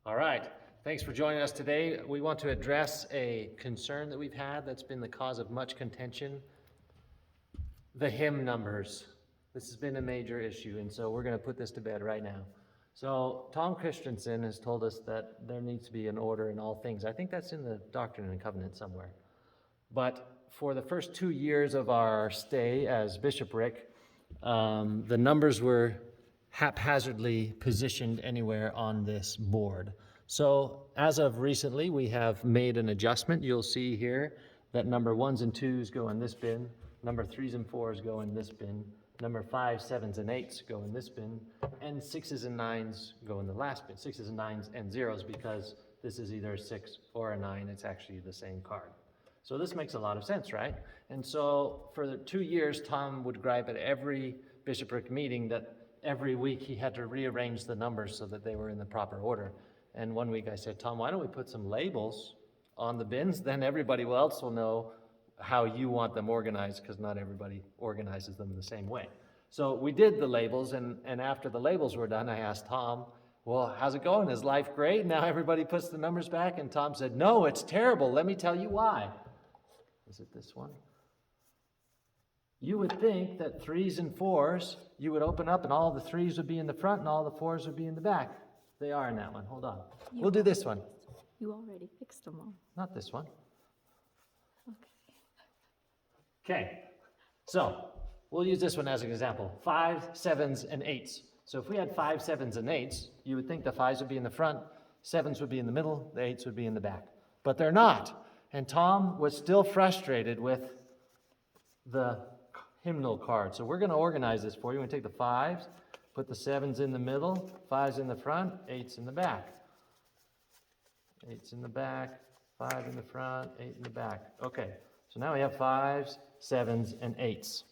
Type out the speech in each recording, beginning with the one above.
All right. Thanks for joining us today. We want to address a concern that we've had that's been the cause of much contention, the hymn numbers. This has been a major issue, and so we're going to put this to bed right now. So Tom Christensen has told us that there needs to be an order in all things. I think that's in the Doctrine and Covenants somewhere. But for the first 2 years of our stay as bishopric, the numbers were haphazardly positioned anywhere on this board. So as of recently, we have made an adjustment. You'll see here that number 1s and 2s go in this bin, number 3s and 4s go in this bin, number 5s, 7s, and 8s go in this bin, and 6s and 9s go in the last bin. 6s and 9s and 0s, because this is either a 6 or a 9. It's actually the same card. So this makes a lot of sense, right? And so for the 2 years, Tom would gripe at every bishopric meeting that every week he had to rearrange the numbers so that they were in the proper order. And one week I said, Tom, why don't we put some labels on the bins? Then everybody else will know how you want them organized, because not everybody organizes them the same way. So we did the labels, and after the labels were done, I asked Tom, well, how's it going? Is life great? Now everybody puts the numbers back? And Tom said, no, it's terrible. Let me tell you why. Is it this one? You would think that 3s and 4s, you would open up and all the 3s would be in the front and all the 4s would be in the back. They are in that one. Hold on. We'll do this one. You already fixed them all. Not this one. Okay. Okay. So we'll use this one as an example. 5s, 7s, and 8s. So if we had 5, 7s, and 8s, you would think the 5s would be in the front, 7s would be in the middle, the 8s would be in the back. But they're not. And Tom was still frustrated with the hymnal card. So we're going to organize this for you. We're going to take the 5s, put the 7s in the middle, 5s in the front, 8s in the back. 8s in the back, 5 in the front, 8 in the back. Okay, so now we have 5s, 7s, and 8s.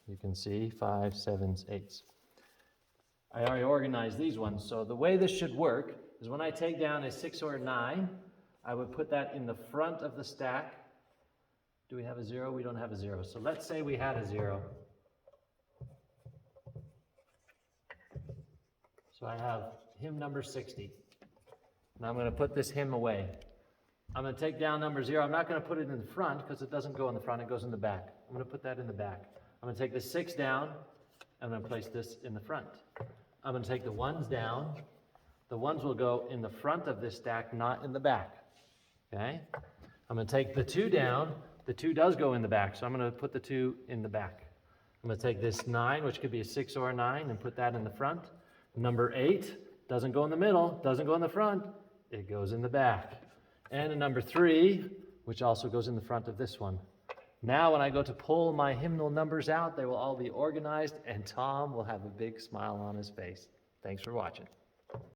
You can see 5, 7s, 8s. I already organized these ones. So the way this should work is when I take down a 6 or a 9, I would put that in the front of the stack. Do we have a 0? We don't have a 0. So let's say we had a 0. So I have hymn number 60. Now I'm going to put this hymn away. I'm going to take down number 0. I'm not going to put it in the front because it doesn't go in the front. It goes in the back. I'm going to put that in the back. I'm going to take the 6 down. I'm going to place this in the front. I'm going to take the 1s down. The 1s will go in the front of this stack, not in the back. Okay? I'm going to take the 2 down. The 2 does go in the back, so I'm going to put the 2 in the back. I'm going to take this 9, which could be a 6 or a 9, and put that in the front. Number 8 doesn't go in the middle, doesn't go in the front. It goes in the back. And a number 3, which also goes in the front of this one. Now when I go to pull my hymnal numbers out, they will all be organized, and Tom will have a big smile on his face. Thanks for watching.